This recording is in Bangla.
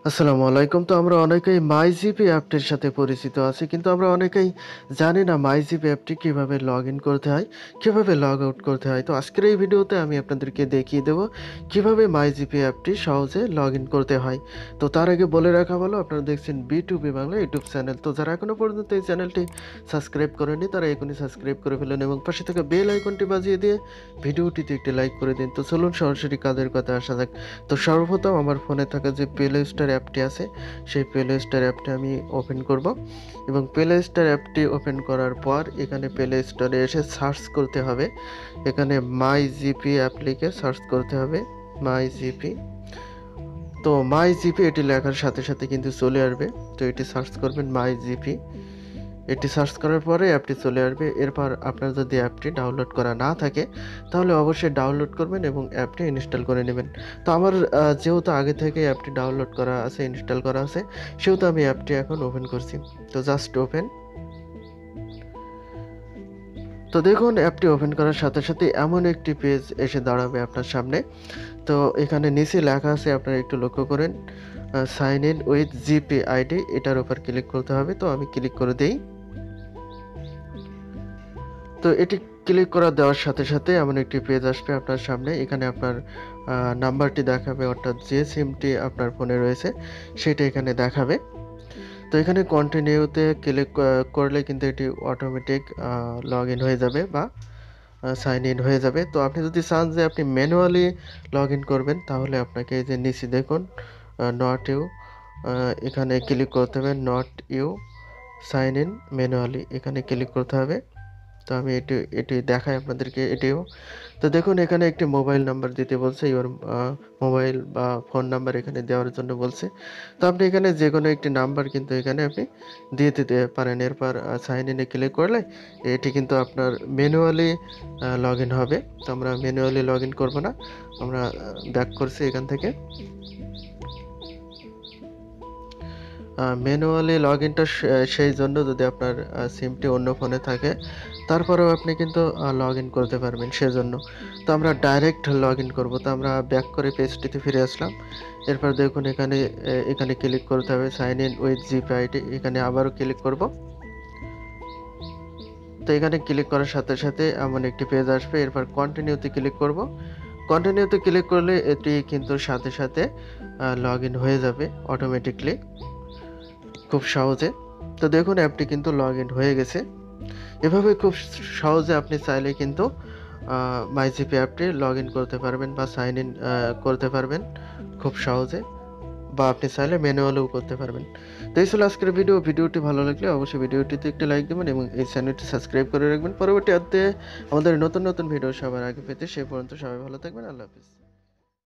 আসসালামু আলাইকুম। তো আমরা অনেকেই মাইজিপি অ্যাপটির সাথে পরিচিত আছি। কিন্তু আমরা অনেকেই জানি না মাইজিপি অ্যাপটি কিভাবে লগইন করতে হয়, কিভাবে লগ আউট করতে হয়। তো আজকের এই ভিডিওতে আমি আপনাদেরকে দেখিয়ে দেব কিভাবে মাইজিপি অ্যাপটি সহজে লগইন করতে হয়। তো তার আগে বলে রাখা ভালো, আপনারা দেখছেন B2B বাংলা ইউটিউব চ্যানেল। তো যারা এখনো পর্যন্ত এই চ্যানেলটি সাবস্ক্রাইব করেনি তারা এখনই সাবস্ক্রাইব করে ফেলুন এবং পাশে থাকা বেল আইকনটি বাজিয়ে দিয়ে ভিডিওটিতে একটি লাইক করে দিন। তো চলুন সরাসরি কাজের কথায় আসা যাক। তো সর্বপ্রথম আমার ফোনে থাকা যে প্লে স্টোর অ্যাপটি আছে সেই প্লে স্টোর অ্যাপটি আমি ওপেন করব এবং প্লে স্টোর অ্যাপটি ওপেন করার পর এখানে প্লে স্টোরে এসে সার্চ করতে হবে। এখানে মাই জিপি অ্যাপ লিখে সার্চ করতে হবে মাই জিপি। তো মাই জিপি এটি লেখার সাথে সাথে কিন্তু চলে আসবে। তো এটি সার্চ করবেন মাই জিপি। এটি সার্চ করার পরে অ্যাপটি চলে আসবে। এরপর আপনার যদি অ্যাপটি ডাউনলোড করা না থাকে তাহলে অবশ্যই ডাউনলোড করবেন এবং অ্যাপটি ইনস্টল করে নেবেন। তো আমার যেহেতু আগে থেকে অ্যাপটি ডাউনলোড করা আছে, ইনস্টল করা আছে, সেহেতু আমি অ্যাপটি এখন ওপেন করছি। তো জাস্ট ওপেন। তো দেখুন অ্যাপটি ওপেন করার সাথে সাথে এমন একটি পেজ এসে দাঁড়াবে আপনার সামনে। তো এখানে নিচে লেখা আছে, আপনারা একটু লক্ষ্য করেন, sign in with GP ID, এটার উপর ক্লিক করতে হবে। তো আমি ক্লিক করে দেই। তো এটি ক্লিক করা দেওয়ার সাথে সাথে এমন একটি পেজ আসবে আপনার সামনে। এখানে আপনার নাম্বারটি দেখাবে, অর্থাৎ যে সিমটি আপনার ফোনে রয়েছে সেটা এখানে দেখাবে। তো এখানে কন্টিনিউতে ক্লিক করলে কিন্তু এটি অটোমেটিক লগ ইন হয়ে যাবে বা সাইন ইন হয়ে যাবে। তো আপনি যদি চান যে আপনি ম্যানুয়ালি লগ ইন করবেন তাহলে আপনাকে এই যে নিচে দেখুন নট ইউ, এখানে ক্লিক করতে হবে, not you sign in manually, এখানে ক্লিক করতে হবে। তো আমি এটি এটি দেখাই আপনাদেরকে এটিও। তো দেখুন এখানে একটি মোবাইল নাম্বার দিতে বলছে, ইওর মোবাইল বা ফোন নাম্বার এখানে দেওয়ার জন্য বলছে। তো আপনি এখানে যেকোনো একটি নাম্বার কিন্তু এখানে আপনি দিয়ে দিতে পারেন। এরপর সাইন ইনে ক্লিক করলে এটি কিন্তু আপনার ম্যানুয়ালি লগ ইন হবে। তো আমরা ম্যানুয়ালি লগ ইন করবো না, আমরা ব্যাক করছি এখান থেকে। ম্যানুয়ালি লগইনটা সেই জন্য যদি আপনার সিমটি অন্য ফোনে থাকে, তারপরেও আপনি কিন্তু লগইন করতে পারবেন সেজন্য। তো আমরা ডাইরেক্ট লগইন করব। তো আমরা ব্যাক করে পেজটিতে ফিরে আসলাম। এরপর দেখুন এখানে এখানে ক্লিক করতে হবে sign in with GP ID, এখানে আবারও ক্লিক করব। তো এখানে ক্লিক করার সাথে সাথে এমন একটি পেজ আসবে। এরপর কন্টিনিউতে ক্লিক করব। কন্টিনিউতে ক্লিক করলে এটি কিন্তু সাথে সাথে লগইন হয়ে যাবে অটোমেটিকলি, খুব সহজে। তো দেখুন অ্যাপটি কিন্তু লগ ইন হয়ে গেছে। এভাবে খুব সহজে আপনি চাইলে কিন্তু মাইজিপি অ্যাপটি লগ ইন করতে পারবেন বা সাইন ইন করতে পারবেন খুব সহজে, বা আপনি চাইলে ম্যানুয়ালিও করতে পারবেন। তো এই ছিল আজকের ভিডিও। ভিডিওটি ভালো লাগলে অবশ্যই ভিডিওটিতে একটি লাইক দেবেন এবং এই চ্যানেলটি সাবস্ক্রাইব করে রাখবেন পরবর্তী অধ্যায়ে আমাদের নতুন নতুন ভিডিও সবার আগে পেতে। সে পর্যন্ত সবাই ভালো থাকবেন। আল্লাহ হাফিজ।